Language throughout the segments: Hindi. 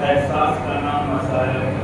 एहसास करना मसाइल है।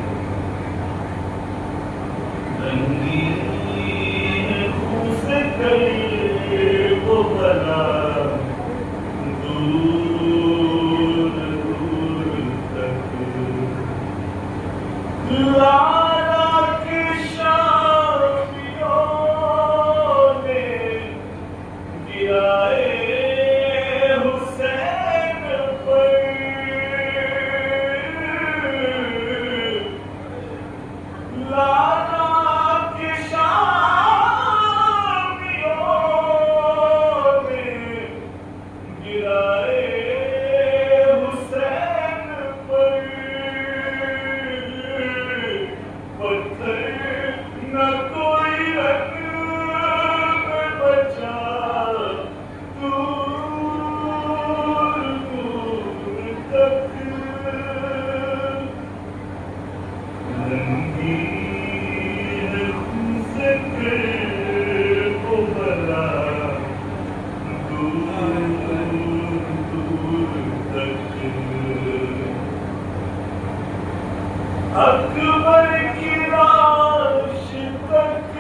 अकबर की लाश तक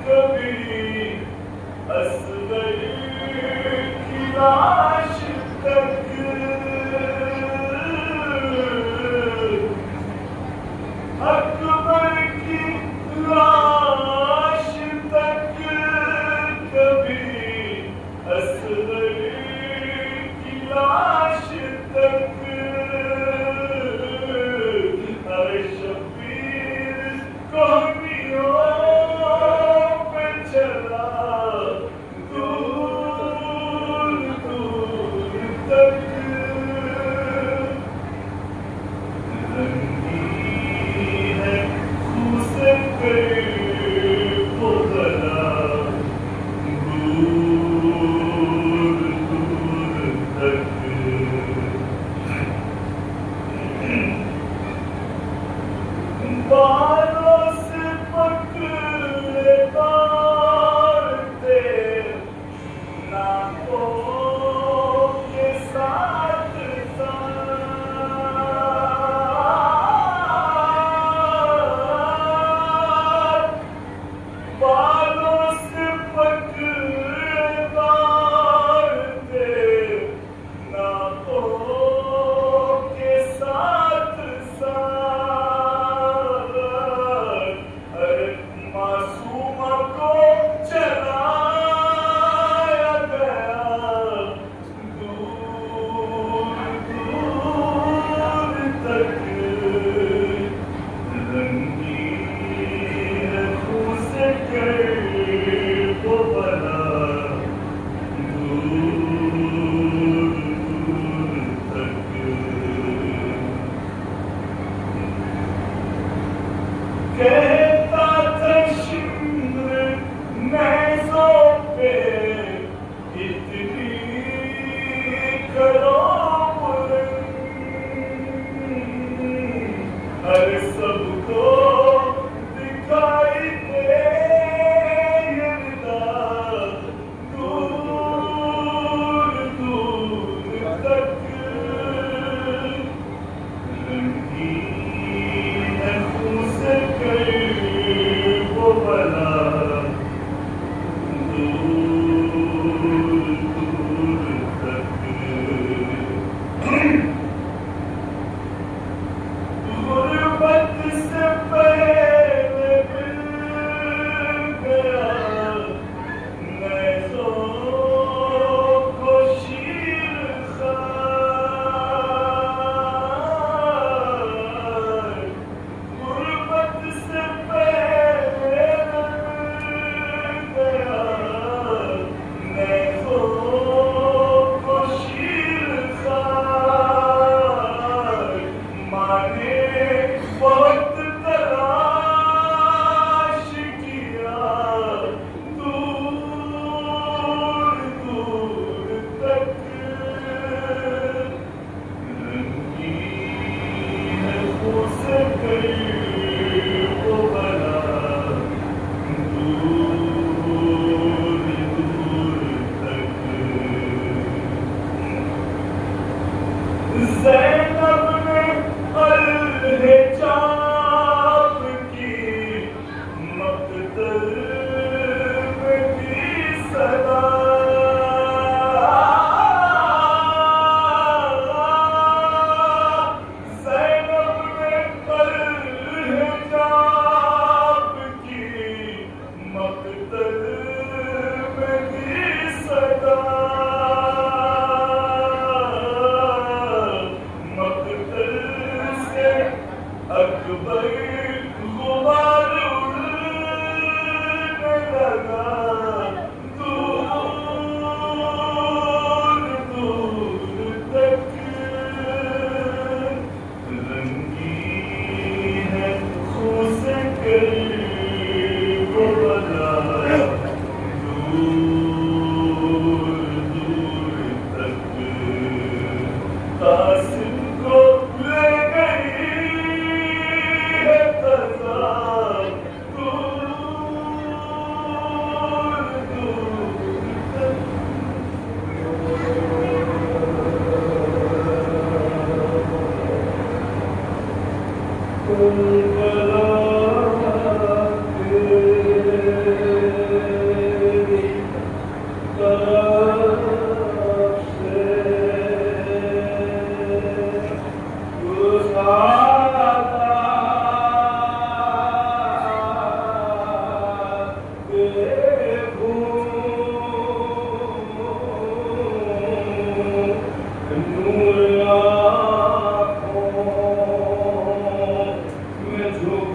कभी असगर की लाश तक अकबर की लाश तक कभी असगर की लाश तक बालों से पकड़े बांधते नाकों के साथ बालों से पकड़े बांधते नाकों के साथ कहता था शिम्र महज़ों पे इतनी करो हर सबको दिखाई दे दूर दूर तक रंगीन है खून से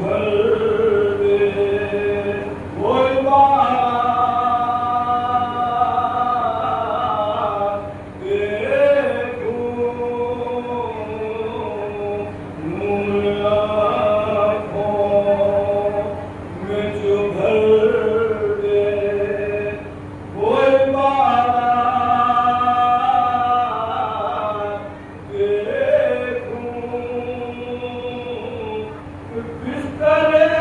भर दे कोई बात देखूं नूर आँखों में जो भर दे कोई बात देखूं बिस्तर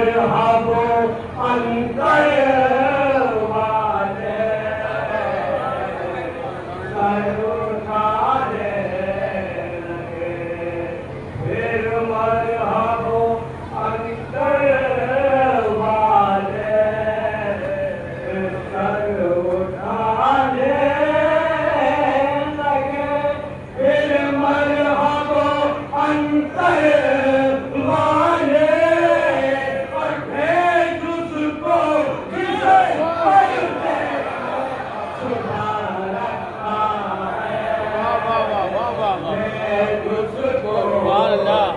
मरहबो अंतर वाले सर उठाने लगे फिर मरहबो अंतर वाले सर उठाने लगे फिर मरहबो अंतर वाले और भेज उसको जिसे पढ़ते सुना रखा है भेज उसको जिसे पढ़ते सुना रखा है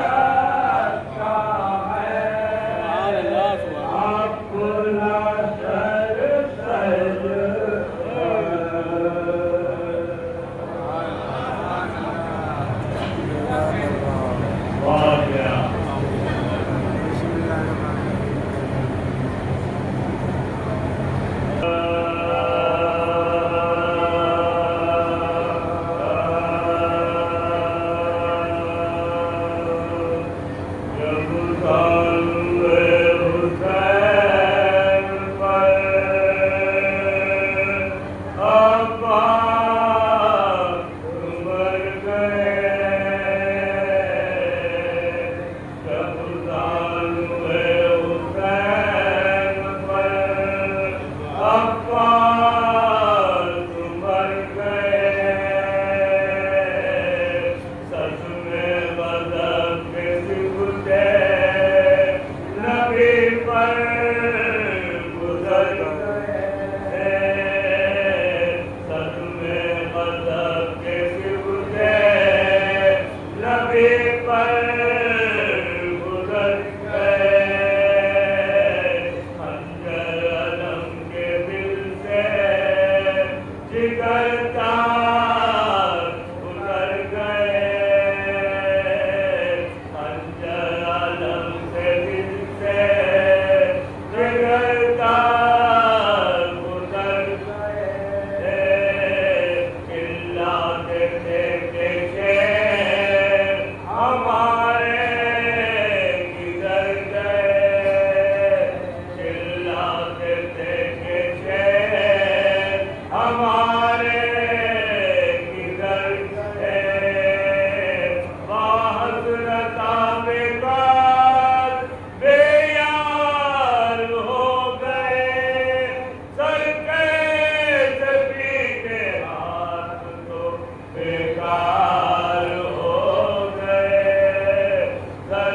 अपना सर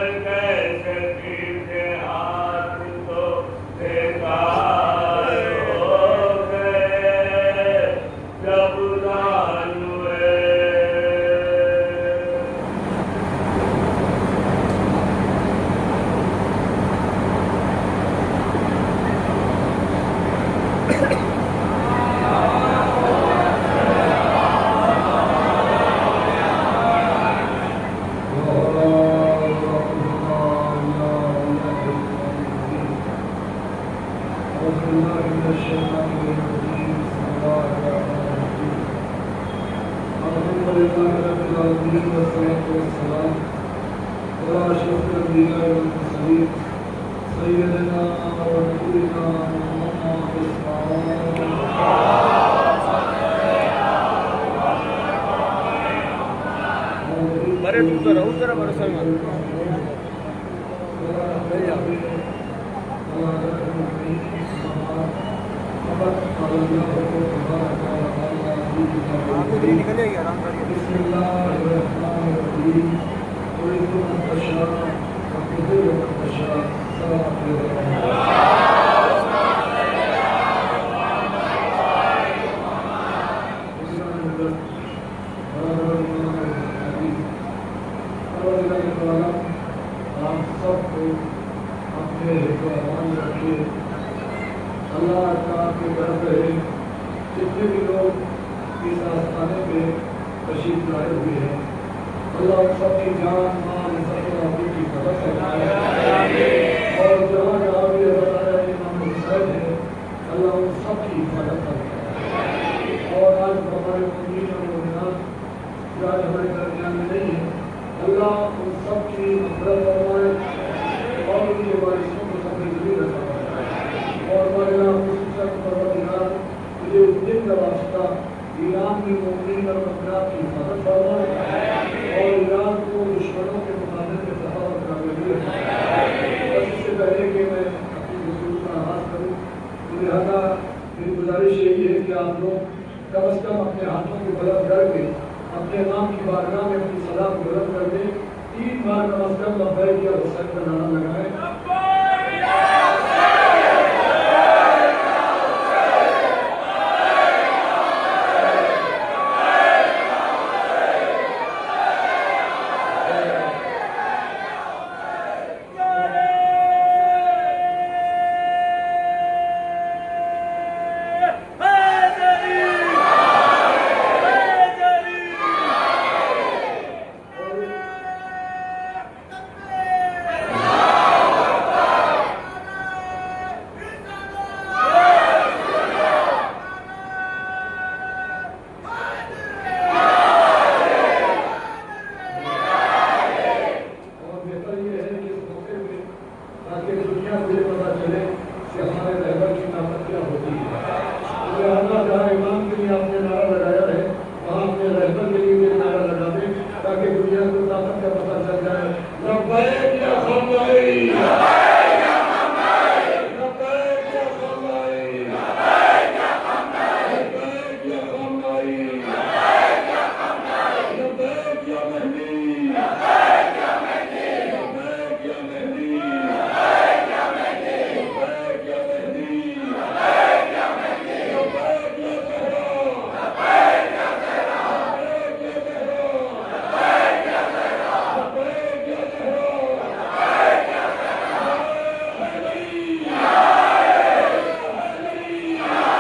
सज अल्लाह उन सब की मदद फरमाए और उनके वारिसों को समझ रखा और मौला खुशूसन परवरदिगार मुझे उस दिन का वास्ता ईरान में मुमकिन और मसलात की हिफाजत फरमाए और ईरान को दुश्मनों के मुकाबले में सफल कामयाबी बस इससे पहले कि मैं अपनी गुफ्तगू का आगाज़ करूँ लिहाजा मेरी गुजारिश यही है कि आप लोग कम अज़ कम अपने हाथों को बुलंद करके अपने नाम की बारगाह में अपनी सलाह को बुलंद कर दें 3 बार कम अज़ कम लब्बैक या हुसैन का नारा लगाएं। ताकि दुनिया को ये पता चले कि हमारे रहबर की ताकत क्या होती है। लिहाजा जहाँ इमाम के लिए आपने नारा लगाया है वहाँ अपने रहबर के लिए भी नारा लगा दें ताकि दुनिया को ताकत का पता चल जाए। लब्बैक या खम्बाई, लब्बैक या खम्बाई, लब्बैक या खम्बाई, लब्बैक या खम्बाई, लब्बैक या खम्बाई, लब्बैक या खम्बाई, लब्बैक या महदी, लब्बैक या महदी, लब्बैक या महदी, लब्बैक या महदी, लब्बैक या महदी, लब्बैक या महदी, लब्बैक या ज़हरा, लब्बैक या ज़हरा, लब्बैक या ज़हरा, लब्बैक या ज़हरा, लब्बैक या ज़हरा, लब्बैक या ज़हरा, हैदरी, हैदरी,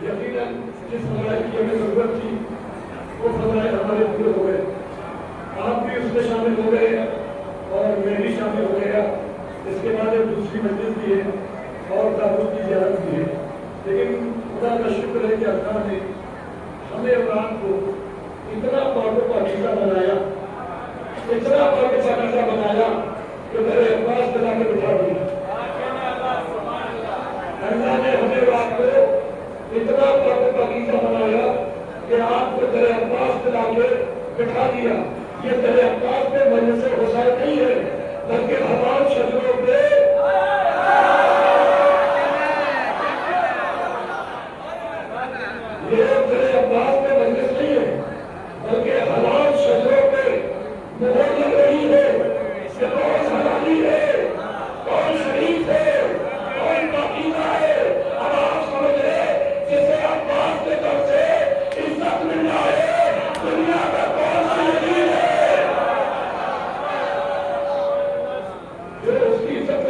यकीनन जिस फज़ाइल की हमें ज़रूरत थी वो फज़ाइल हमारे पूरे हो गए। आप भी उसमें शामिल हो गए और मैं भी शामिल हो गया। इसके बाद एक दूसरी मजलिस भी है और ताबूत की ज़ियारत भी है। लेकिन खुदा का शुक्र है कि अल्लाह ने हमें इमरान को इतना पाको पाकीज़ा बनाया, इतना पाको पाकीज़ा बनाया कि मेरे अब्बास दिला के बिठा दिया। अल्लाह ने हमें रात को इतना पाको पाकीज़ा बनाया कि आपको तेरे अब्बास दिला के बिठा दिया। ये तेरे अब्बास पे वजह से हुसैन नहीं है बल्कि हमारे शजरों पे ये तेरे अब्बास पे वजह नहीं है बल्कि हमारे शजरों पे मोहर लग रही है कि कौन हलाली है, कौन शरीफ है, कौन पाकीज़ा है। अब आप समझ रहे जिसे अब्बास के दर से इज्जत मिल जाए दुनिया में कौन सा यकीन है जो उसकी इज्जत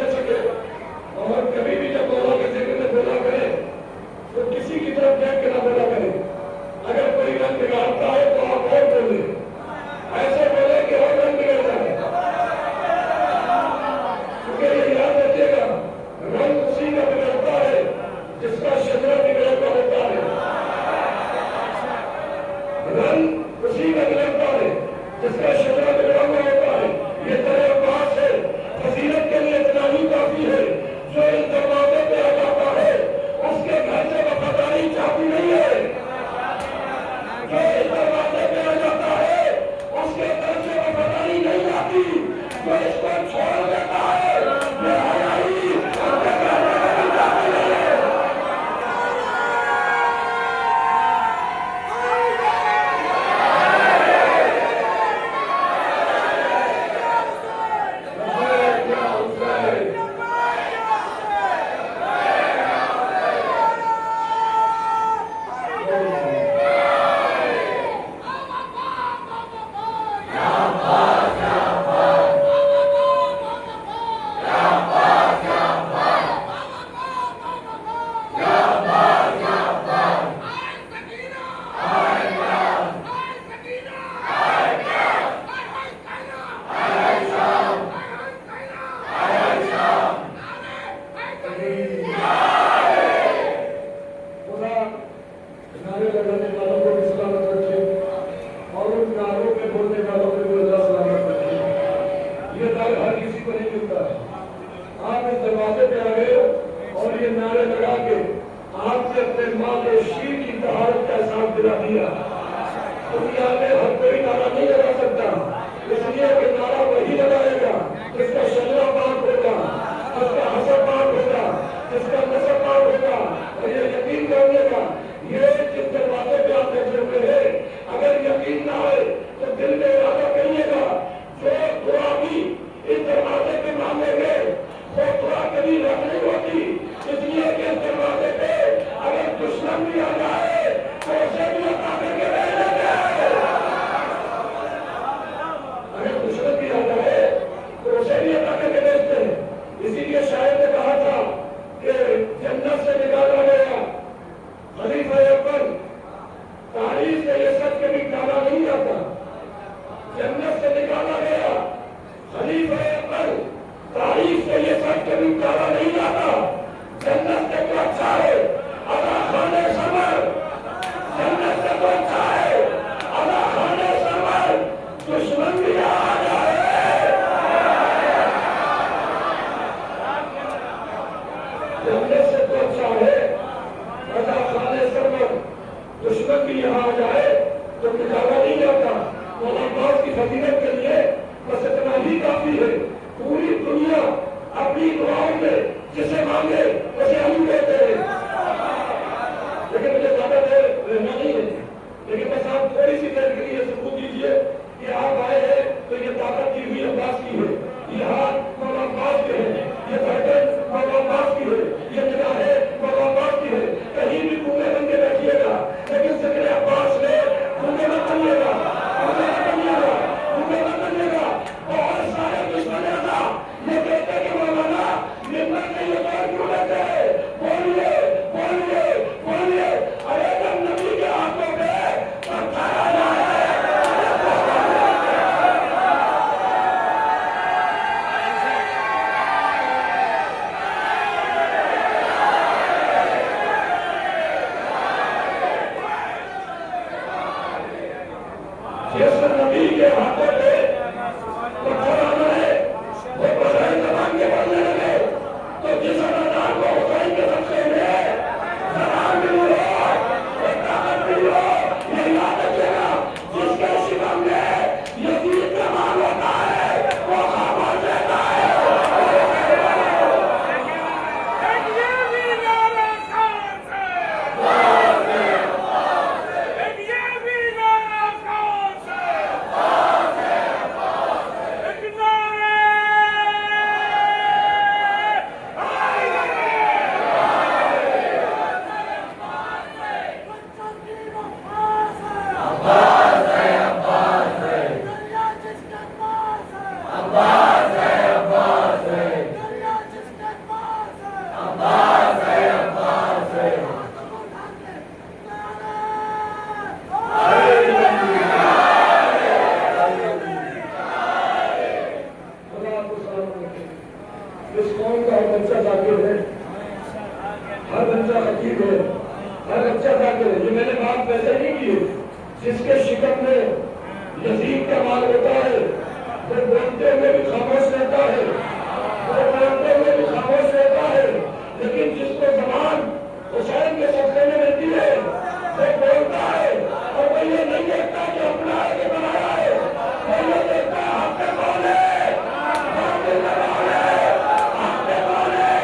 जन्नत से निकाला गया। खलीफा अव्वल, तारीख से ये सच कभी टाला नहीं जाता। जन्नत से निकाला गया खलीफा अव्वल, तारीख से ये सच कभी टाला नहीं जाता। जन्नत से तो अच्छा है अदा खाने समर, जन्नत से तो अच्छा है अदा खाने समर, दुश्मन भी आ जाए। जन्नत से तो अच्छा है अदा खाने समर, दुश्मन भी यहाँ आ जाए तो निकाला नहीं जाता। मोहम्मद की फजीलत के लिए बस इतना ही काफी है। पूरी दुनिया अपनी दुआओं में जिसे मांगे उसे हम देते हैं। लेकिन मुझे ज्यादा देर रहना नहीं है, लेकिन बस आप थोड़ी सी देर के लिए सबूत दीजिए कि आप आए हैं तो ये ताकत दी हुई अब्बास की है, ये हाथ मौला अब्बास के है, ये धड़कन मौला अब्बास की है, ये निगाहें मौला अब्बास की है। कहीं भी कूदे बन के बैठिएगा, लेकिन जिक्र अब्बास में कूदे मत बनिएगा, कूदे मत बनिएगा, कूदे मत बनिएगा। बहुत सारे दुश्मन ऐसा ये कहते कि मौलाना निम्न नहीं होता क्यों लेते हैं? बोलिए बोलिए बोलिए, अरे जब नबी के हाथों में पत्थर आ जाए। जिस नबी के हाथों में पत्थर आना है वो बधाई जबान के बोलने लगे तो जिस अनादान को हुसैन के सबसे में जबान मिली हो, एक ताकत मिली हो, ये याद रखिएगा। जिसके शिवम में यजीद का मान होता है वो खामोश रहता है। इस कौम का हर बच्चा जाकिर है, हर बच्चा हकीम है, हर बच्चा जाकिर है। ये मैंने बात वैसे नहीं की। जिसके शिकम में यजीद का माल होता है वो बोलते हुए भी खामोश रहता है, वो बोलते हुए भी खामोश रहता है। लेकिन जिसको जबान हुसैन के सदक़े में मिलती है वो बोलता है, और वो ये नहीं देखता कि अपना है कि बनाया है, वो ये देखता है आपके कौन है, आपके कौन है, आपके कौन है,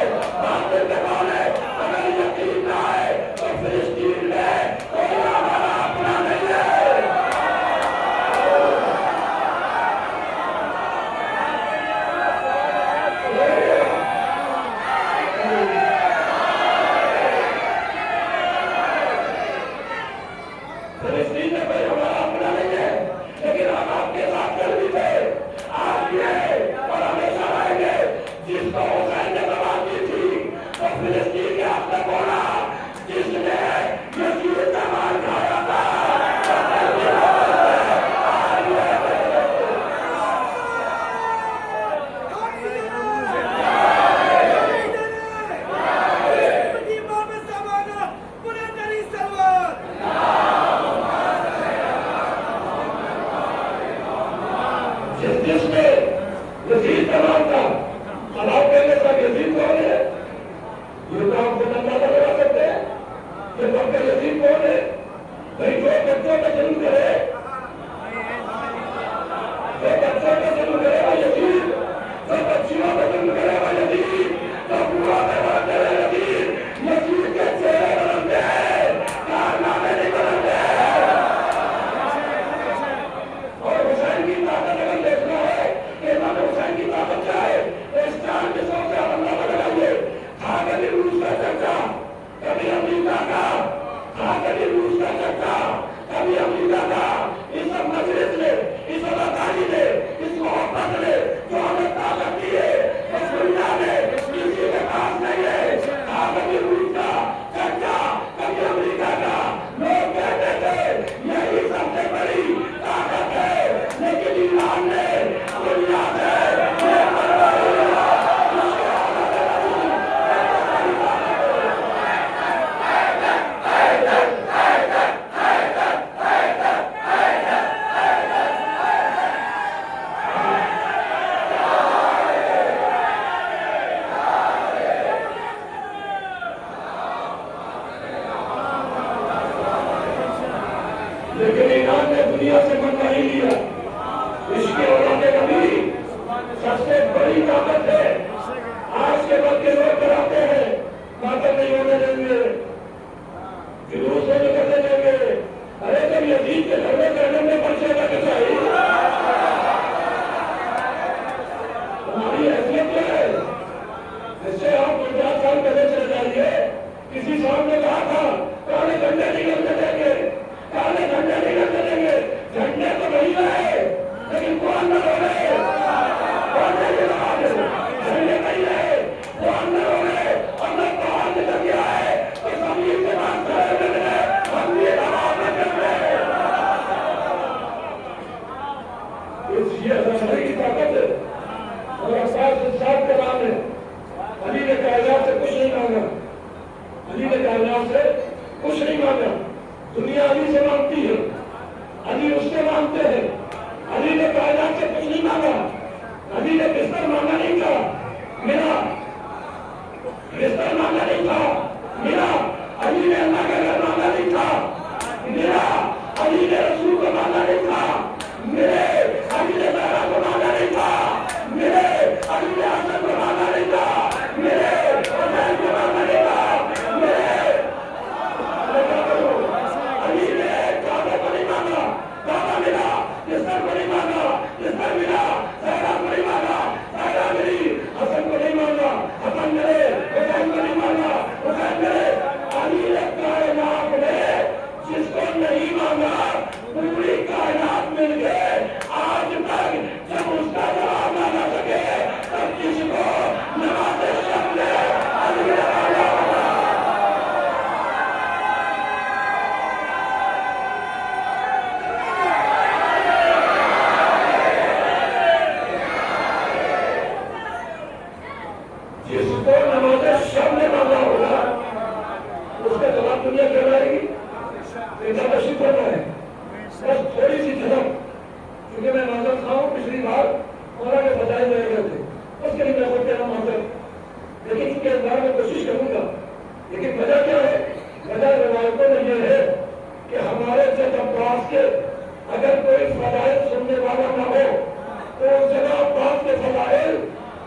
आपके कौन है। अगर यकीन ना है तो फिलिस्तीन में कोई हमारा अपना नहीं है। फिलिस्तीन में कोई हमारा अपना नहीं है, लेकिन हम आपके साथ कल भी थे, आज भी है और हमेशा रहेंगे। जिसको हुसैन ने दबाव दी थी वो फिलिस्तीन के हाथ में बोला, जिसने यजीद का माल खाया था। जिसने यजीद का नाम था, अब आप कहने का यजीद कौन है? ये तो आप खुद अंदाजा लगा सकते हैं कि डॉक्टर यजीद कौन है। भाई जो बच्चों का जन्म करे, जो बच्चों का जन्म करेगा यजीद, जो बच्चियों का जन्म करेगा यजीद, जो बुआ का करेगा यजीद। यजीद के चेहरे बदलते हैं, कारनामे नहीं बदलते हैं। और हुसैन की ताकत अगर देखना है कि इमाम हुसैन की ताकत क्या है, तो इस चार किस्मों से आप अंदाजा लगाइए। था कभी रूस का चर्चा, कभी अमेरिका का, था कभी रूस का चर्चा, कभी अमेरिका का। इस मजलिस ने, इस अदाकारी ने, इस मोहब्बत ने जो हमें ताकत दी है, इस दुनिया में किसी के पास नहीं है। था कभी रूस का, दुनिया से मन नहीं लिया। इसके औलादे नबी सबसे बड़ी ताकत है। आज के वक्त के लोग कराते हैं, मातम नहीं होने देंगे, जुलूस नहीं निकलने देंगे। अरे जब यजीद के घर में करने में पर्चे का चाहिए, हमारी हैसियत क्या है? जिससे आप 50 साल पहले चले जाइए, किसी साहब ने कहा था काले झंडे नहीं लगने देंगे, काले झंडे नहीं लगने देंगे। झंडे तो नहीं रहे, लेकिन वो अंदर हो गए, झंडे नहीं रहे, वो अंदर हो गए। अंदर बाहर निकल गया है तो जमीन के बाद खड़े हुए हैं, हम ये आवाज कर रहे हैं। ये हमारी की ताकत है और अहसास इंसाफ का नाम है। अली ने कायनात से कुछ नहीं मांगा, अली ने कायनात से कुछ नहीं मांगा। दुनिया अली से मांगती है, अली उससे मांगते हैं। अली ने कायनात से कुछ नहीं मांगा, अली ने बिस्तर मांगा नहीं था, मेरा बिस्तर मांगा नहीं था, मेरा अली ने अल्लाह का घर मांगा नहीं था, मेरा अली ने रसूल को मांगा नहीं था, मेरे अली ने ज़हरा को मांगा नहीं था, मेरे अली ने हसन को मांगा नहीं था, मेरे हुसैन को मांगा नहीं था, मेरे अली ने काबा को नहीं मांगा, काबा मिला, बिस्तर को नहीं मांगा, बिस्तर मिला, ज़हरा को नहीं मांगा, ज़हरा मिली, हसन को नहीं मांगा, हसन मिले, हुसैन को नहीं मांगा, हुसैन मिले। अली ने कायनात में जिसको नहीं मांगा पूरी कायनात मिल गए। आज तक जब उसका जवाब ना आ सके तब किसी को नवाज़े शब ने अली ने मांगा। जिसको नवाज़े शब ने मांगा होगा उसका जवाब दुनिया कर आएगी। एकादशी पढ़ रहा है, बस थोड़ी सी झलक, क्योंकि मैं माजर था पिछली बार मौला के बजाय रह गए थे, उसके लिए मैं कहना माजर, लेकिन चूंकि इस बार मैं कोशिश करूंगा। लेकिन वजह क्या है? वजह रिवायतों में यह है कि हमारे जज अब्बास के अगर कोई फजाइल सुनने वाला ना हो तो उस जगह अब्बास के फजाइल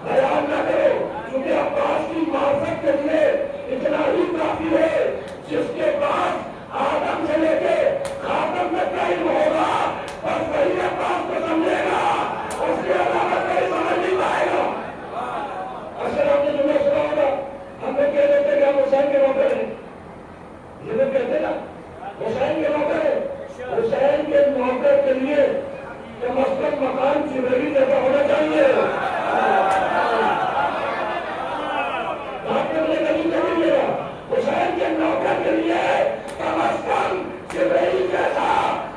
बयान ना करो, क्योंकि अब्बास की मार्फत के लिए इतना ही काफी है। जिसके पास आदम से लेके खातम तक का इल्म होगा बस वही अब्बास को समझेगा, उसके अलावा कोई समझ नहीं पाएगा। अक्सर आपने जुमला सुना होगा, हम लोग कह देते कि हम हुसैन के नौकर हैं, ये लोग कहते ना हुसैन के नौकर है। हुसैन के नौकर के लिए कम अज कम मकान जिब्रील जैसा होना चाहिए। आपने मुझे कभी नहीं मिलेगा, हुसैन के नौकर के लिए कम अज कम जिब्रील जैसा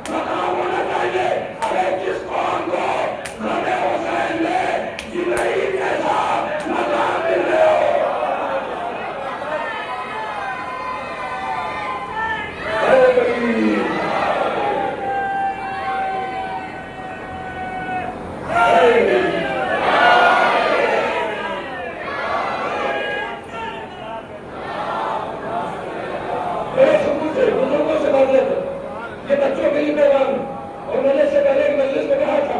मकाम होना चाहिए। अरे जिस कौम को गमे हुसैन में जिब्रील जैसा मकाम मिल रहे हो, ये बच्चों के लिए पैगाम। और मैंने इससे पहले एक मजलिस में कहा था,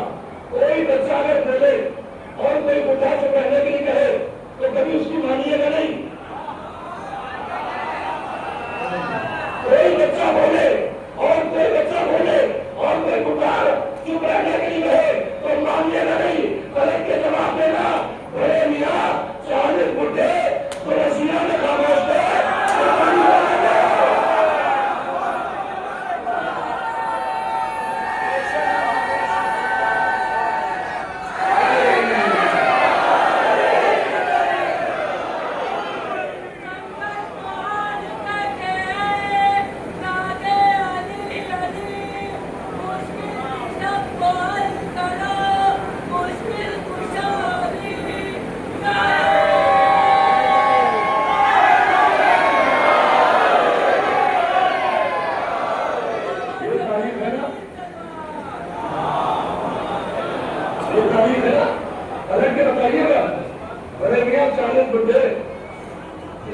कोई बच्चा अगर बोले और कोई बुढ़ा से पहले के लिए कहे तो कभी उसकी मानिएगा नहीं। कोई बच्चा बोले और कोई बच्चा बोले और कोई बुढ़ा चुप रहने के लिए कहे तो मानिएगा नहीं, पलट के जवाब देना। बड़े मियाँ 40 बुढ़े तो रसिया में खामोश थे,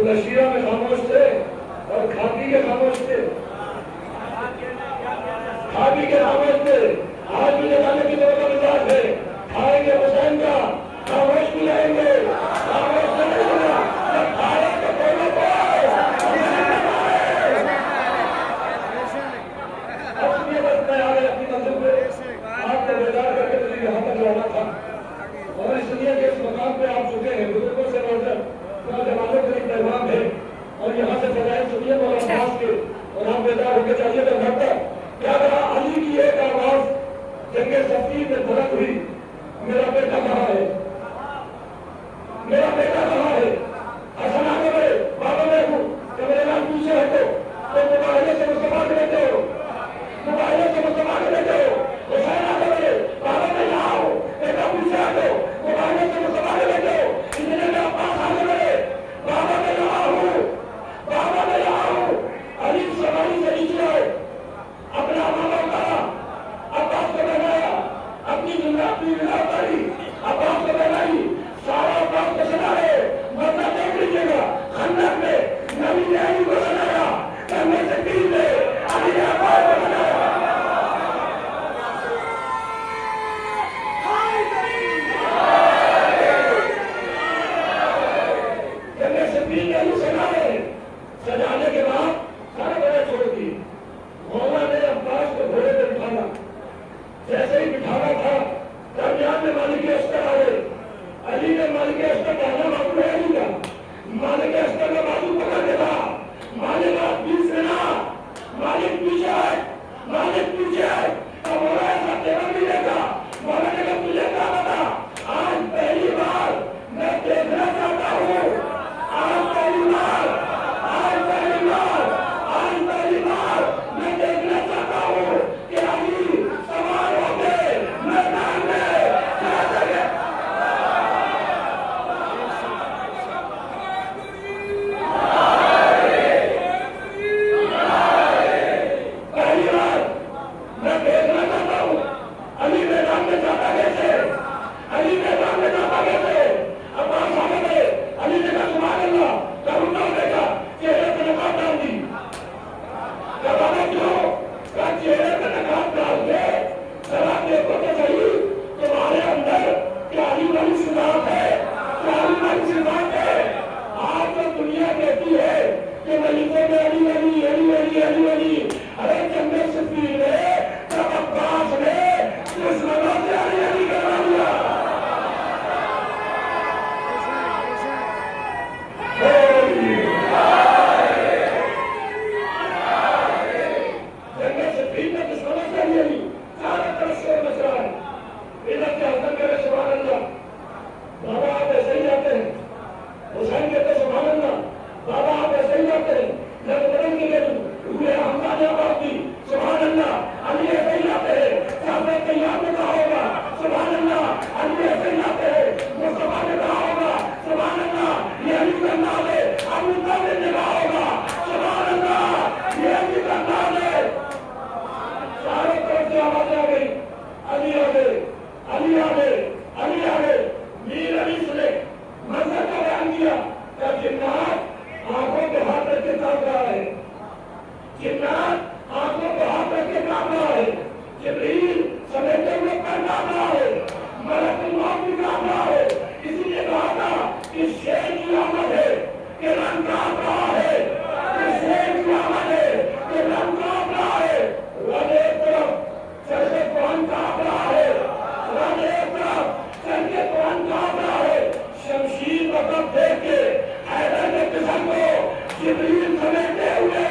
नशिया में खामोश थे और खादी के खामोश थे, खादी के खामोश थे। आज भी लगाने की जरूरत मिजाज है। खाएंगे हुसैन का खामोश भी रहेंगे, खामोश नहीं होना। जब खाया तो बोलो बोल। अपनी बस में आ गए अपनी मंजिल पे, आपको बेदार करके मुझे यहाँ तक लाना था। और इसलिए कि इस मकाम पे आप चुके हैं, बुजुर्गों से बढ़कर नौजवानों के लिए पैगाम है। और यहाँ से फजाइल सुनिए और अब्बास के, और आप बेदार होकर जाइएगा घर तक। क्या कहा अली की एक आवाज जंगे सफीर में बुलंद हुई, मेरा बेटा कहाँ है, मेरा बेटा कहाँ है। हसन आगे बढ़े, बाबा मैं हूँ, जब मेरे नाम पूछे है तो मुबाइले से मुस्तफा के बेटे हो, मुबाइले से मुस्तफा के बेटे हो। हुसैन आगे बढ़े, बाबा मैं यहाँ हूँ, बेटा पूछे है तो मुबाइले से मुस्तफा के बेटे हो। इतने में अब्बास आगे बढ़े, बाबा मैं यहाँ हूँ, बाबा मैं यहाँ हूँ। अली सवारी से नीचे आए, अपना मामा उतारा, अब्बास को बनाया, अपनी अपनी उतारी, अब्बास को बनाई, सारा अब्बास को सजाए। मरना देख लीजिएगा, खंदक में नबी ने अली को बनाया, करने से पीर ने अली ने अब्बास को बनाया। करने से पीर ने अली सजाए, सजाने के बाद सारे बड़े छोड़ दिए। मौला ने अब्बास को घोड़े पर बिठाना, जैसे ही बिठाना था दरमियान में मालिक अस्कर आए। अली ने मालिक अस्कर कहना बाबू है अली का, मालिक अस्कर का बाजू पकड़ के था। मालिक आप बीच में ना, मालिक पीछे है, मालिक पीछे है। अब मौला ऐसा तेरा भी देखा, मौला ने कहा तुझे क्या पता, आज पहली बार मैं देखना चाहता हूँ, आज पहली बार, आज पहली बार, आज पहली बार मैं देखना चाहता हूँ कि अली सवार होके मैदान में क्या जगह। पहली बार मैं देखना चाहता हूँ अली मैदान में जाता कैसे, अली मैदान में जाता कैसे। अब्बास आगे गए, अली ने कहा सुभान अल्लाह, करूँगा देखा चेहरे पर नकाब डाल दी। जवाना क्यों का चेहरे पर नकाब डाल के जरा देखो तो सही तुम्हारे अंदर क्या अली वाली सिद्धांत है, क्या अली वाली सिद्धांत है। आज तो दुनिया कहती है कि मलिकों में अली अली अली अली अली अली। अरे जंगे सफीर ने जब अब्बास ने दुश्मनों से अली अली करवा दिया। जंगे सफीर ने दुश्मनों से अली अली, चारों तरफ से मच रहा है। इधर के हसन करे सुभान अल्लाह, बाबा आप ऐसे ही जाते हैं। हुसैन कहते सुभान अल्लाह, बाबा आप ऐसे ही जाते हैं। जब बदन के लिए हुए हमला ने आवाज दी सुभान अल्लाह, अली ऐसे ही जाते हैं। साहब तैयार में कहा होगा सुभान अल्लाह, अली ऐसे ही जाते हैं। मुस्तफा ने कहा होगा सुभान अल्लाह, ये अली का नाम है। अबू तालिब ने कहा होगा सुभान अल्लाह, ये अली का नाम है। चारों तरफ से आवाजें आ गई, अली आ गए, अली आ गए, अली आ गए। मीर अली सुने मंजर का बयान किया, क्या जिन्नात आंखों पे हाथ रख के कांप रहा है, जिन्नात आंखों पे हाथ रख के कांप रहा है। जिब्रील समेटे हुए पैर कांप रहा है, मलकुल मौत भी कांप रहा है। इसीलिए कहा था कि शेर की आमद है कि रंग कांप रहा है, कि शेर की आमद है कि रंग कांप रहा है। रंग एक तरफ चल के कुरान कांप रहा है, रंग एक तरफ चल के कुरान कांप रहा है। शमशीर को तब देख के हैदर ने किसान को जिब्रील समेटे हुए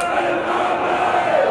पैर कांप रहा है।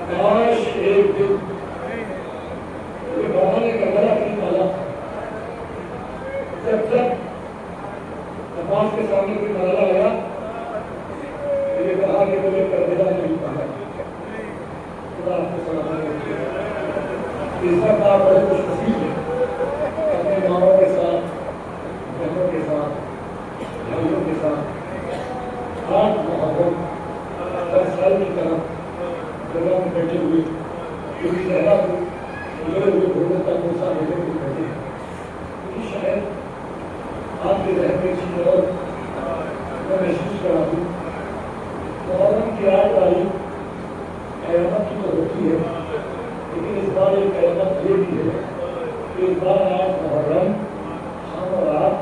काश एक दिन ये बाबा ने करबला नहीं डाला, जब जब नमाज के सामने कोई नारा आया ये कहा कि मुझे करबला नहीं पाया, खुदा आपको सलामत रखे। तीसरा काम बड़े खुशनसीब है, अपने माओ के साथ, बहनों के साथ, भाइयों के साथ आठ मोहब्बत 10 साल की तरह जगह में बैठे हुए क्योंकि जहरा को गुजरे हुए घोड़ों का कोसा लेने को बैठे हैं, क्योंकि शायद आपके रहने की चीज और मैं महसूस करा दूँ मोहर्रम की आयत आई, क़यामत की तो होती है, लेकिन इस बार एक क़यामत ये भी है कि इस बार आज मोहर्रम हम और आप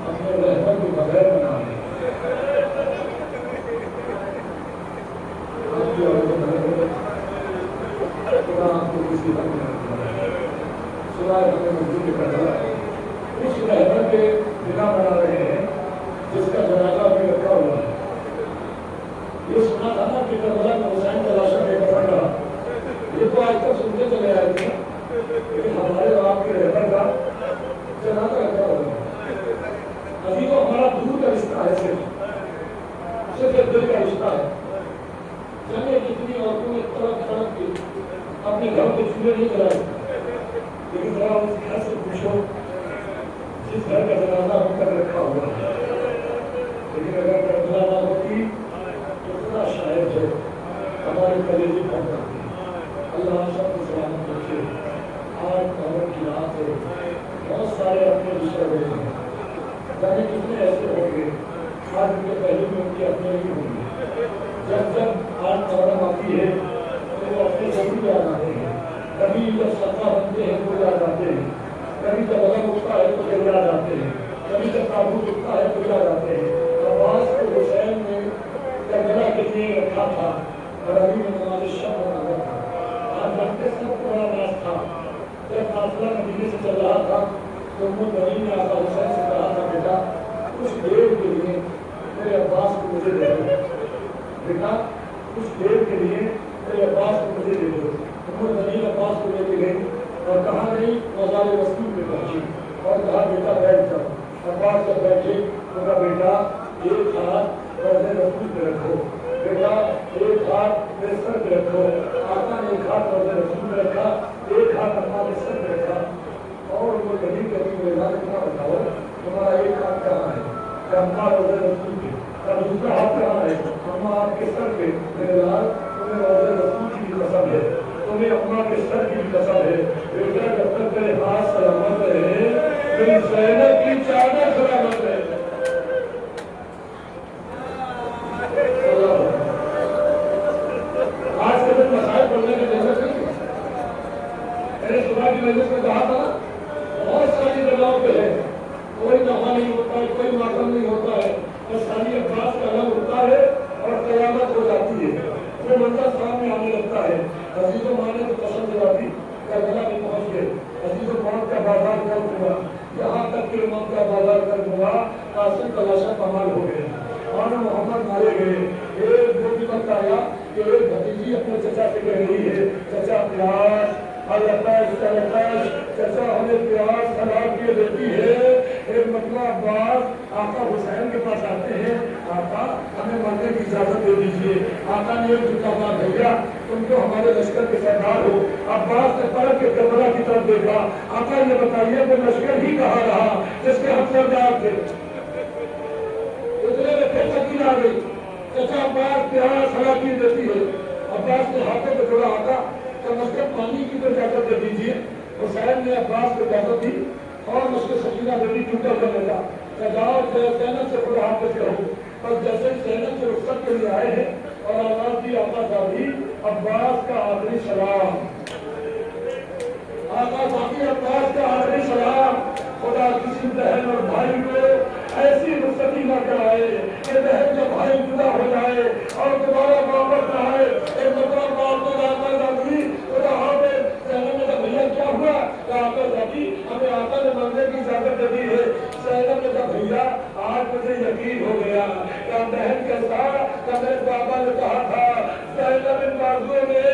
अपने रहमत के बगैर मना रहे हैं। आपको किसी हद में सुना हमें मंजूर करना उस रहमत के बिना मना रहे हैं जिसका जनाजा भी रखा हुआ है। ये सुना था ना कि करबला में हुसैन का लाशा बेकफन रहा, ये तो आज तक सुनते चले आए थे, लेकिन हमारे आपके रहमत का जनाजा रखा हुआ है। अभी तो हमारा दूर का रिश्ता है, सिर्फ दिल का रिश्ता है। जगह जितनी औरतों ने तड़प तड़प के अपने घर के चूल्हे नहीं जलाए, लेकिन जरा उस घर से पूछो जिस घर का जनाजा हम तक रखा हुआ है, लेकिन अगर करबला ना होती तो खुदा शायद है हमारे कलेजे फट जाते। अल्लाह सबको सलामत रखे। आज मोहर्रम की रात है, बहुत सारे अपने रिश्ते हुए हैं, जाने कितने ऐसे होंगे आज उनके पहले में उनके अपने ही होंगे। जब जब आज मोहर्रम आती है तो वो अपने जरूर याद आते हैं, कभी जब सत्ता बनते हैं तो याद आते हैं, कभी जब अलग उठता है तो फिर याद आते हैं, कभी जब ताबूत उठता है तो याद आते हैं। अब्बास को हुसैन ने करबला के लिए रखा था और अभी में नमाज शब होना हुआ था। आज बनते सबको बड़ा नाज था। जब काफिला मदीने से चल रहा था तो उम्मे बनी ने आका हुसैन से कहा था, बेटा कुछ देर के लिए मेरे अब्बास को मुझे दे दो, बेटा कुछ देर के लिए मेरे अब्बास को मुझे दे दो। उम्मे बनी अब्बास को लेके गई और कहा नहीं मज़ार रसूल पे पहुंची और कहा बेटा बैठ जाओ। अब्बास जब बैठे तो कहा बेटा एक हाथ रोज़े रसूल पे रखो, बेटा एक हाथ मेरे सर पे रखो। आका ने एक हाथ रोज़े रसूल पे रखा, एक हाथ अम्मा के सर पे रखा और वो कभी कभी मेरा इतना बताओ तुम्हारा एक हाथ कहाँ है, अम्मा रोज़े रसूल पे, और दूसरा हाथ कहाँ है, अम्मा आपके सर पे। मेरे लाल तुम्हें रोज़े रसूल की भी कसम है, तुम्हें अम्मा के सर की भी कसम है, बेटा जब तक मेरे हाथ सलामत रहे मेरी ज़ैनब की चादर सलामत रहे। आज के दिन मसाइल पढ़ने की जरूरत नहीं है। मैंने सुबह की मजलिस में कहा था ना, बहुत सारी जगहों पे है कोई दफा नहीं होता है, कोई मातम नहीं होता है, बस खाली अब्बास का अलग होता है और क़यामत हो जाती है, वो मंजर सामने आने लगता है। अजीज़ों माने तो पसंद दिलाती करबला में पहुंच गए, अजीज़ों मौत का बाजार गर्म हुआ, यहाँ तक कि मौत का बाजार गर्म हुआ, कासिम का लाशा कमाल हो गए और मोहम्मद मारे गए। एक दो भी वक्त आया कि एक भतीजी अपने चचा से कह रही है, चचा प्यास चचा हमें प्यास सलाह किए देती है। एक मतलब अब्बास आका हुसैन के पास आते हैं, आका हमें मरने की इजाजत दे दीजिए। आका ने एक झुका मार भैया तुम तो हमारे लश्कर के सरदार हो। अब्बास ने पलट के करबला की तरफ देखा, आका ये बताइए वो लश्कर ही कहाँ रहा जिसके हम सरदार थे। उतने में फिर शकील आ गई, चचा अब्बास प्यास सलाह की देती है। अब्बास ने हाथों को जोड़ा, आका कम अज कम पानी की तो इजाजत दे दीजिए। हुसैन ने अब्बास को इजाजत दी और उसको सकीना बेटी टूटा कर लगा, जाओ सैनत से खुद हाफिज करो। पर जैसे सैनत से रुखसत के लिए आए हैं और आवाज दी आका साहबी अब्बास का आखिरी सलाम, आका साहबी अब्बास का आखिरी सलाम। खुदा किसी बहन और भाई को ऐसी रुखसती न कराए कि बहन जब भाई जुदा हो जाए और दोबारा वापस न आए। एक मतलब बात को आका साहबी खुदा हाफिज सैनत में भैया क्या हुआ, आका साहबी हमें आका ने मरने की इजाजत दे दी है। सैनत ने कहा भैया आज मुझे यकीन हो गया क्या बहन के साथ मेरे बाबा ने कहा था सैनत इन बाजुओं में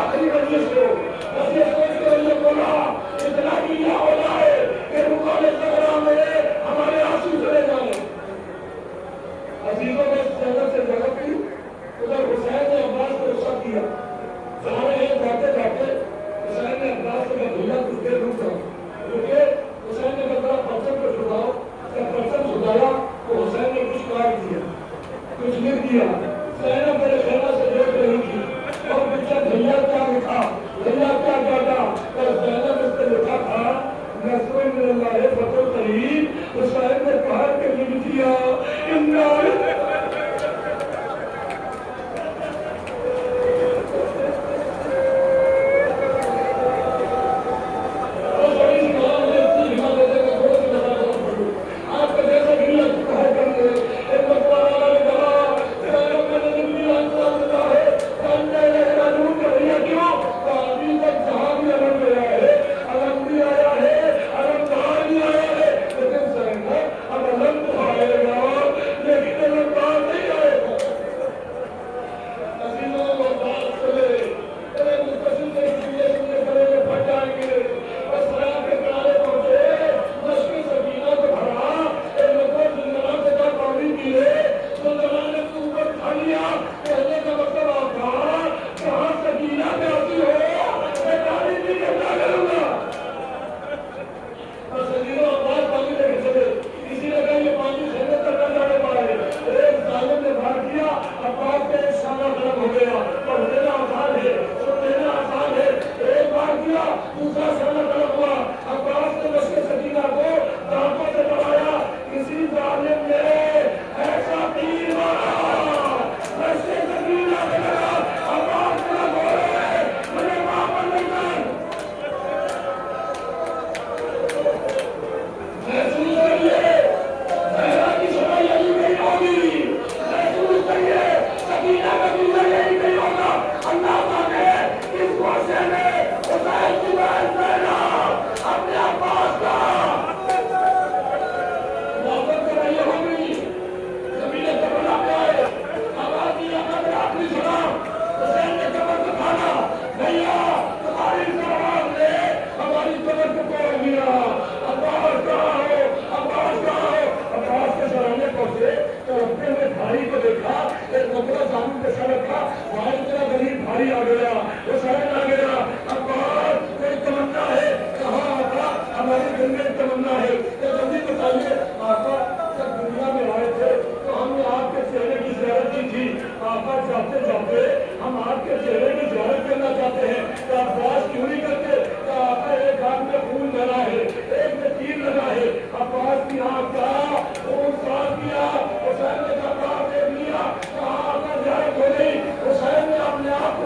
आखिरी मजलिस हो, बस ये सोच के ये बोला इतना ही क्या हो जाए कि मुकाबले सगरा में हमारे आंसू चले जाए। अजीजों ने जगह से जगह की, उधर हुसैन ने अब्बास को रुखसत किया। जहां ये जाते जाते हुसैन ने अब्बास से कहा भैया कुछ देर रुक जाओ, रुके। हुसैन ने कहा परचम को छुड़ाओ। जब परचम छुड़ाया तो हुसैन ने कुछ काट दिया, कुछ लिख दिया। हुसैन मेरे खेला से देख रही थी और पीछे भैया क्या लिखा, भैया क्या काटा, तो हुसैन ने उससे लिखा था नस्रुन मिनल्लाह फतहुल करीब। हुसैन ने कहा कि लिख दिया इन्ना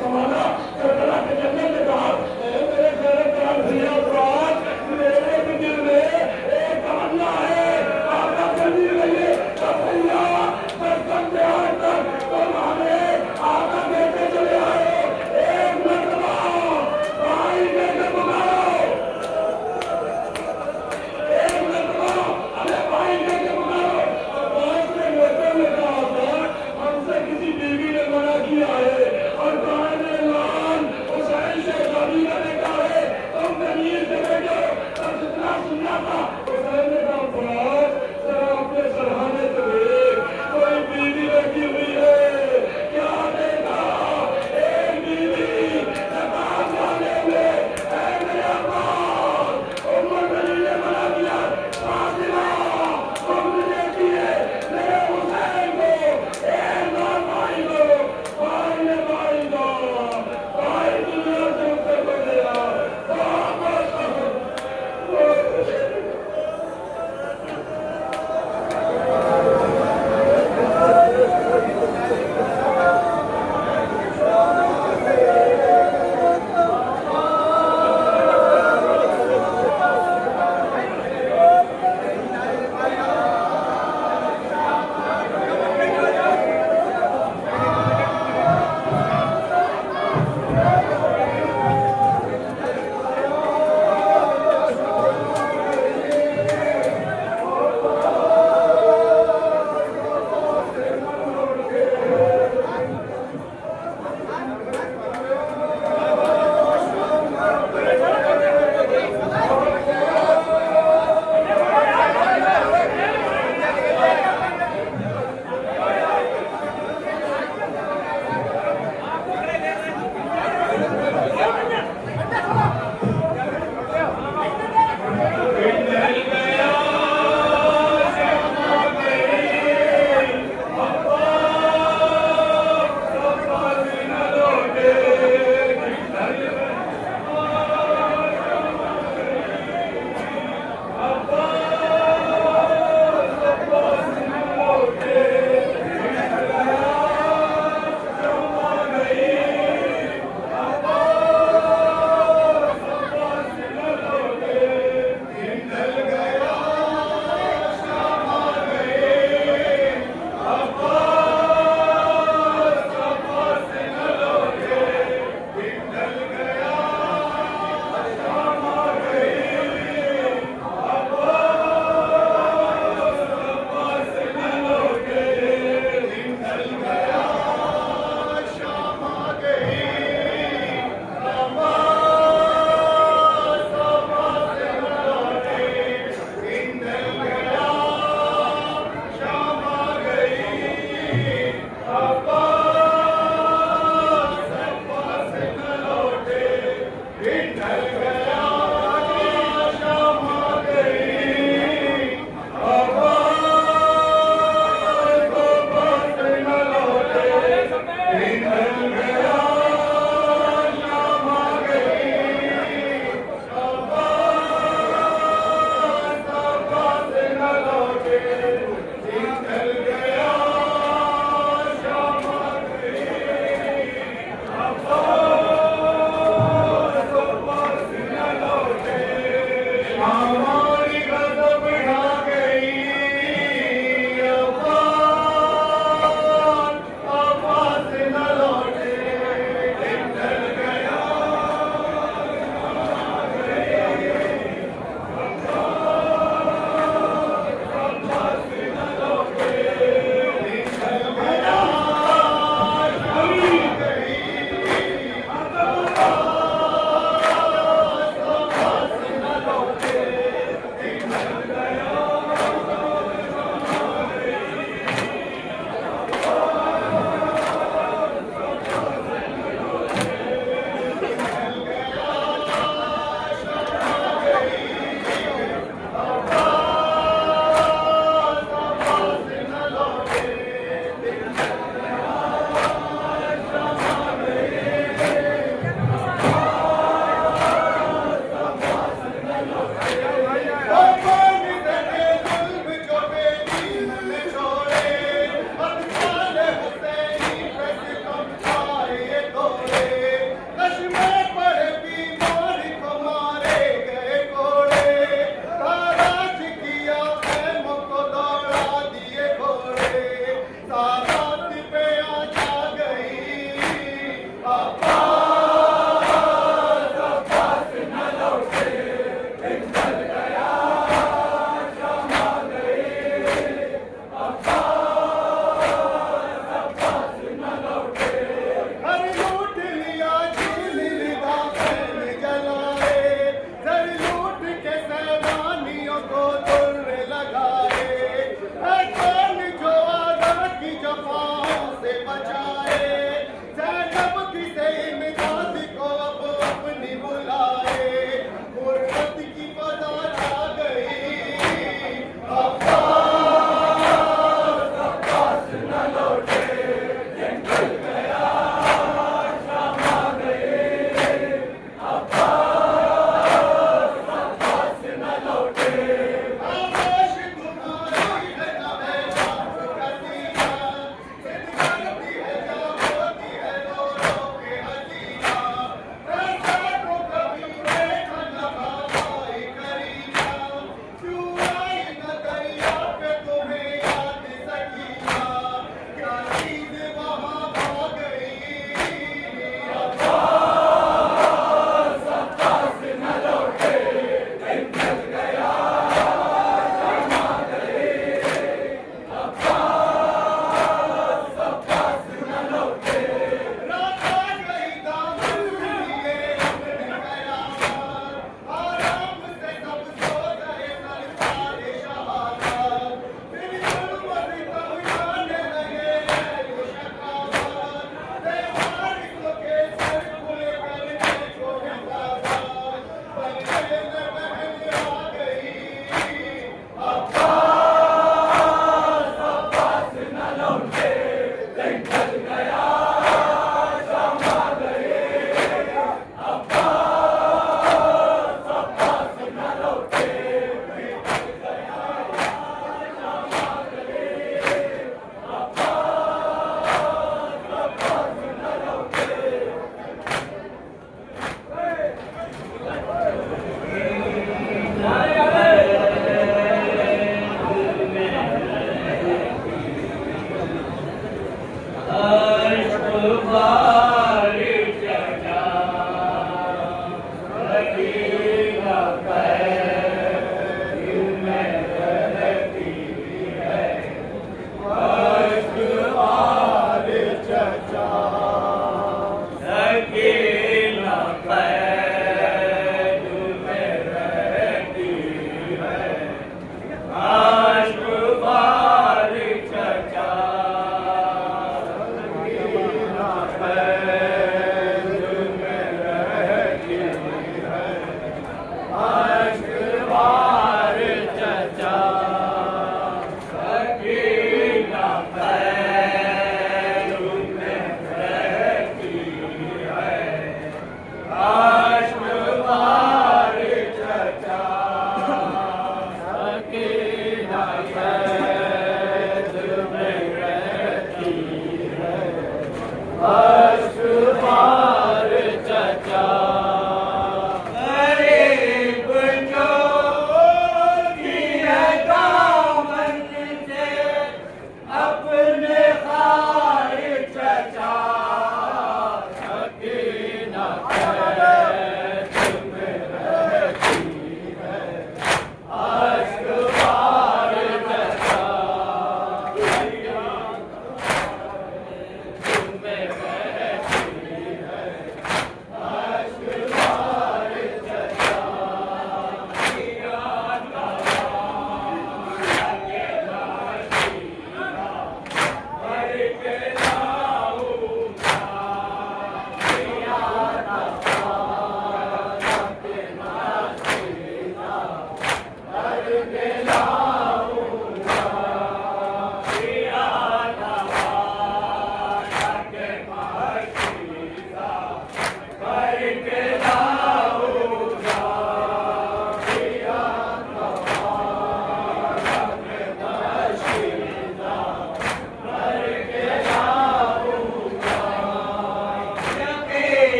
संभाला,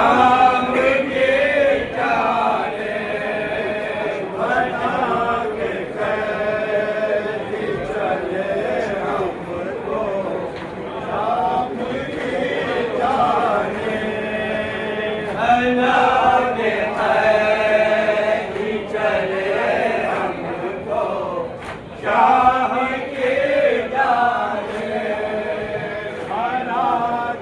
शाम के जाने बना के कैदी चले हमको शाम के जाने बना के कैदी चले हमको शाह के जाने बना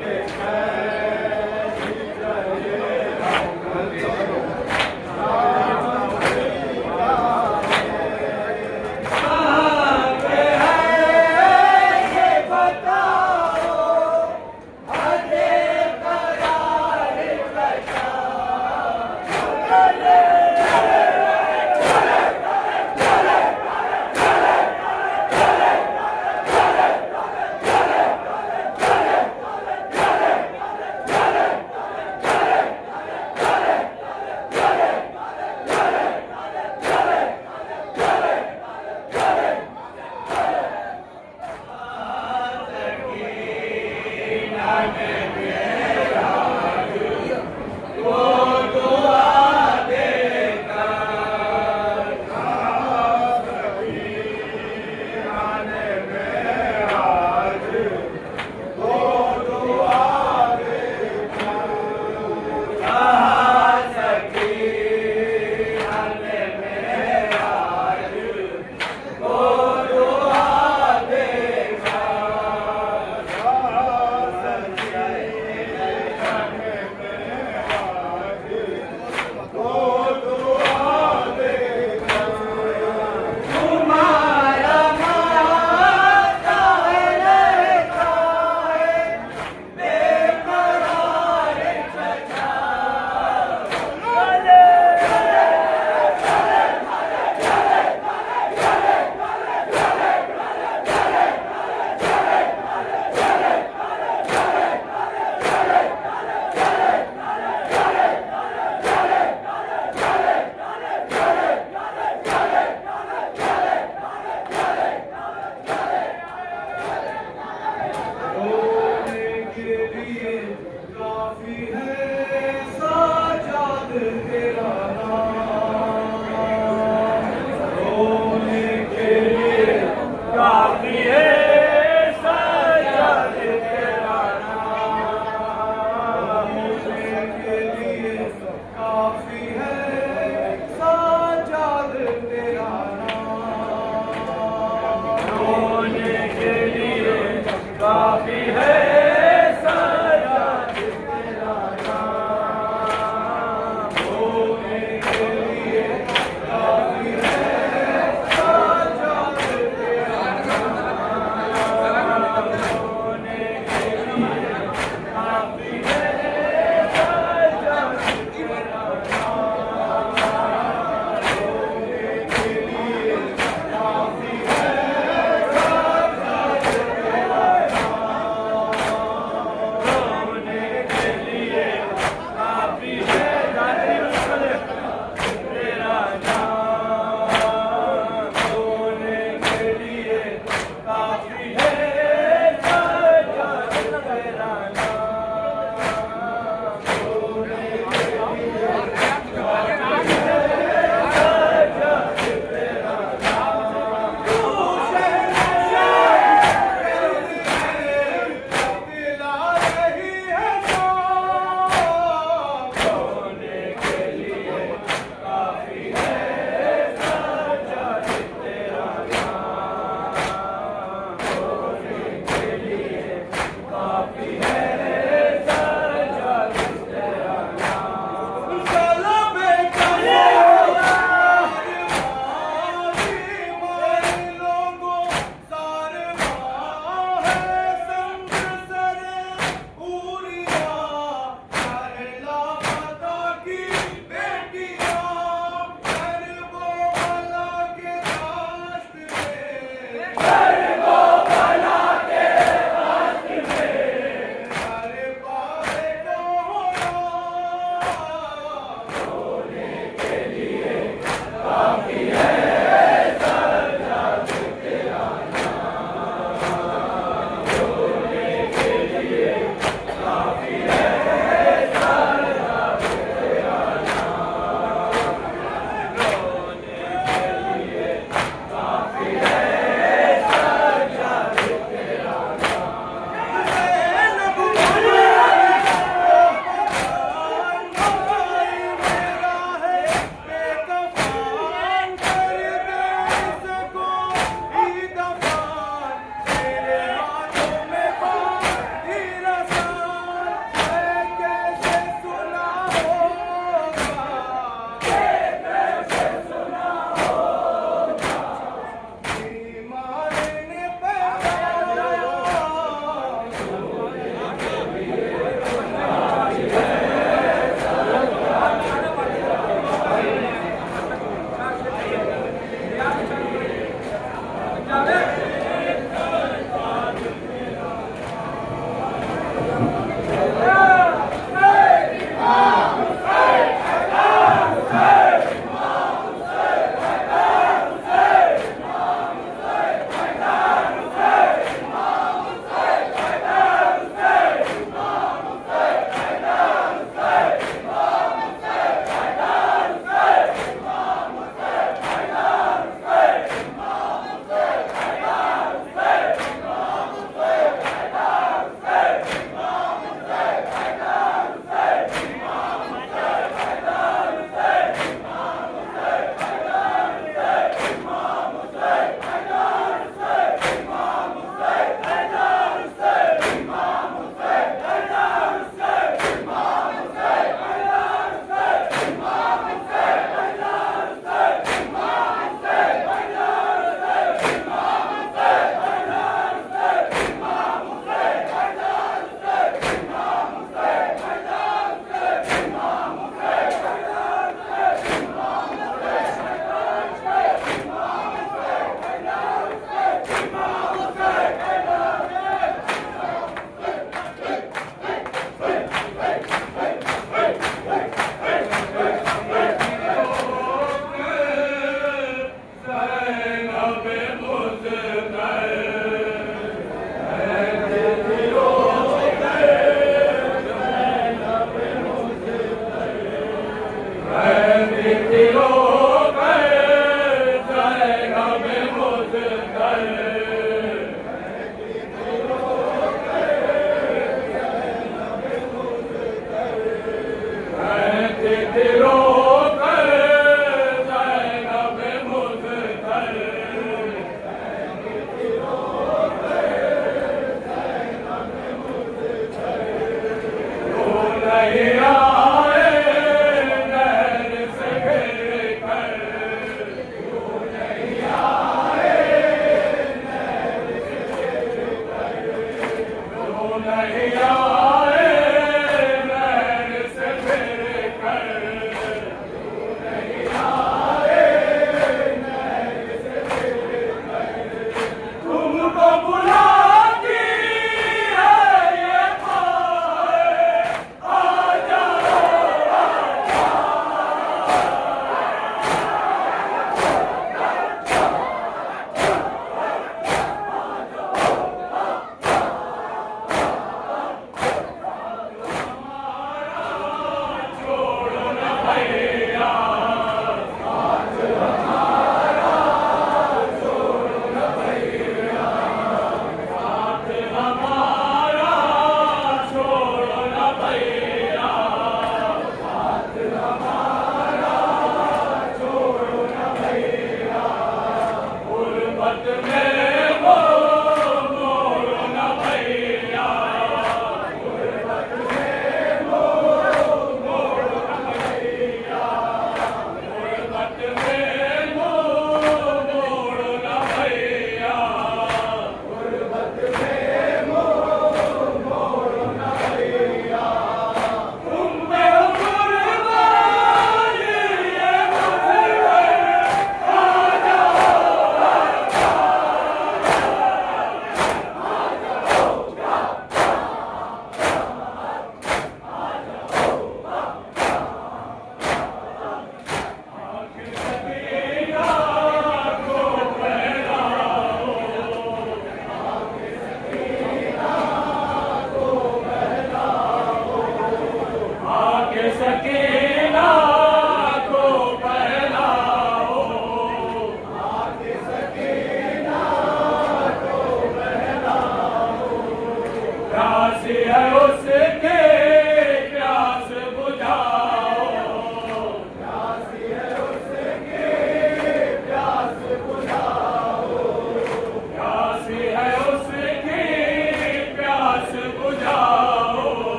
के कैदी चले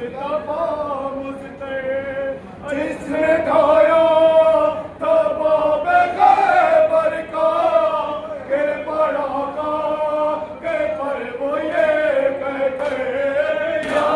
मुस्तफा जिसने ढाया था बाबे खैबर का के बड़ा का के पर वो ये कहते या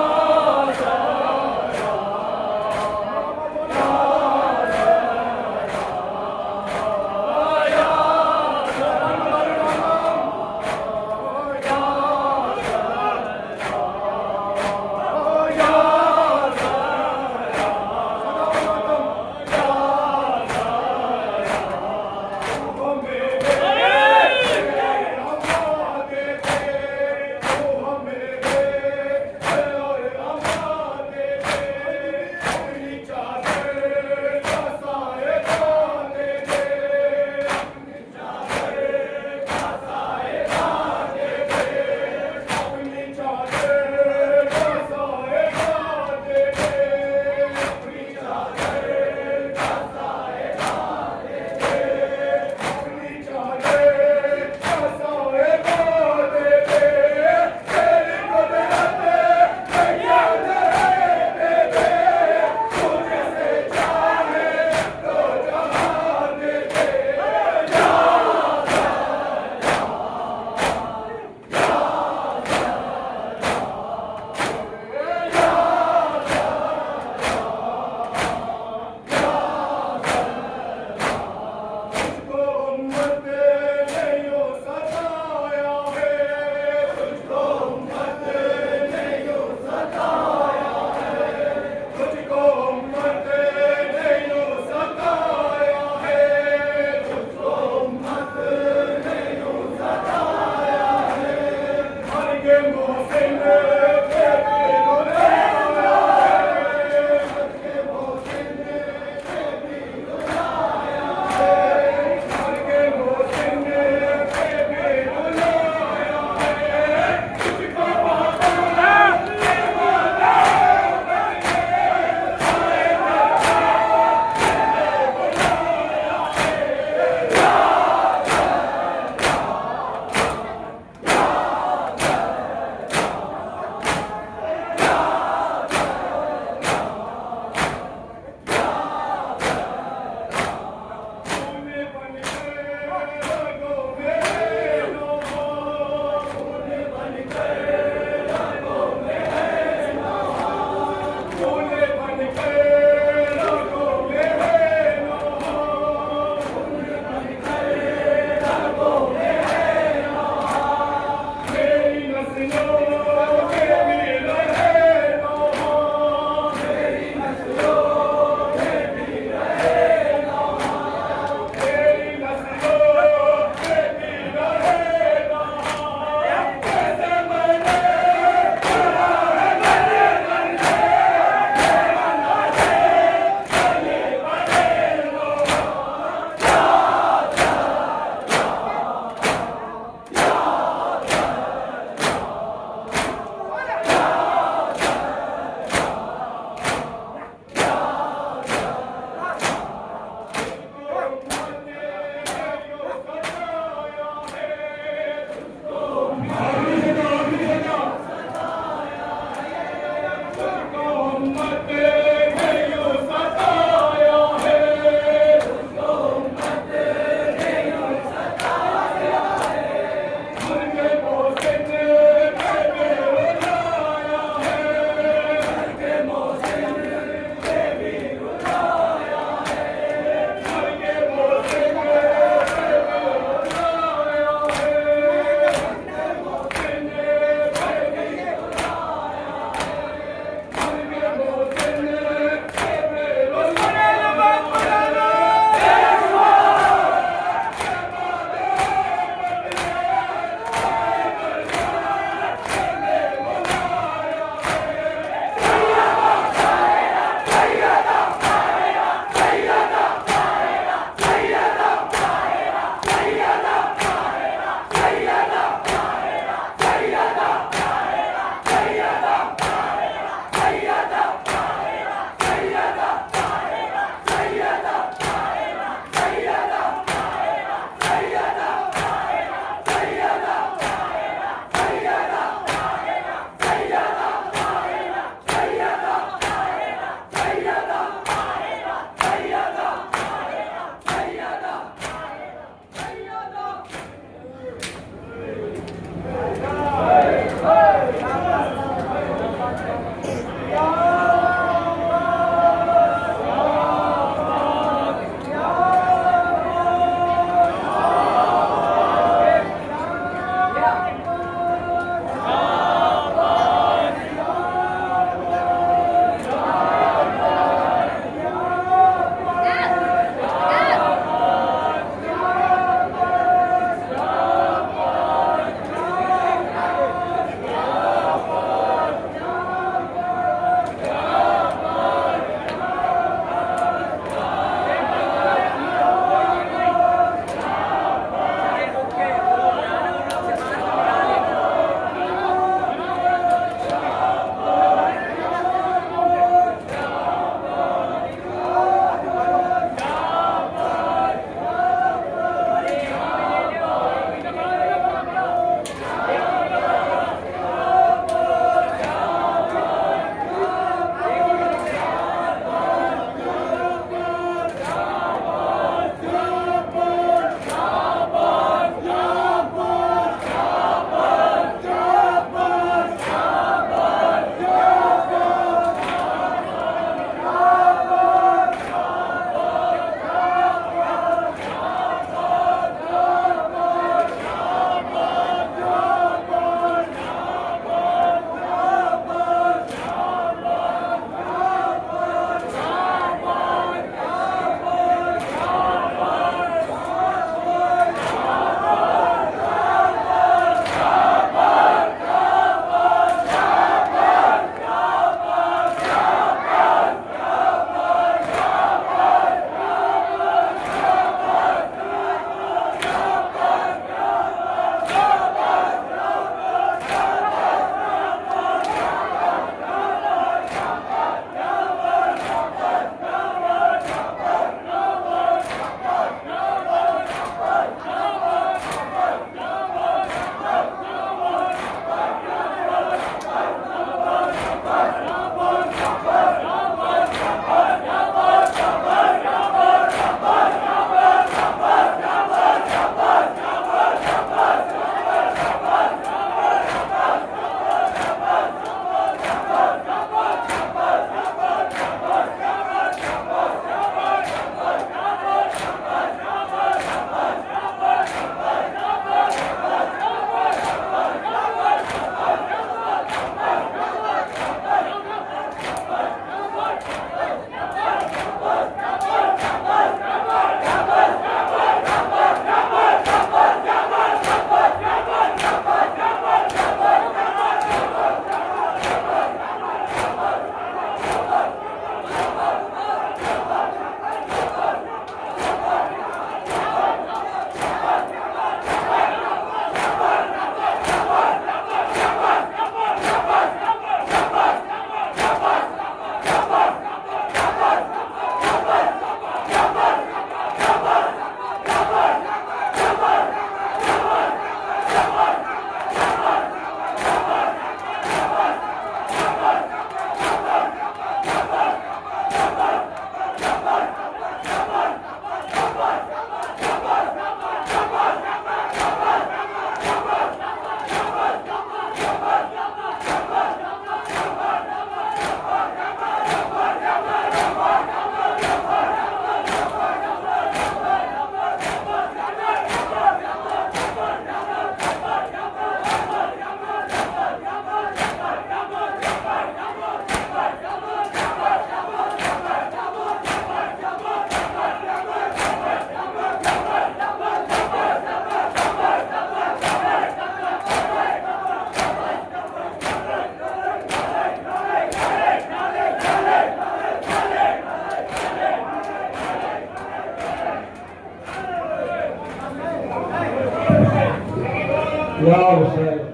या हुसैन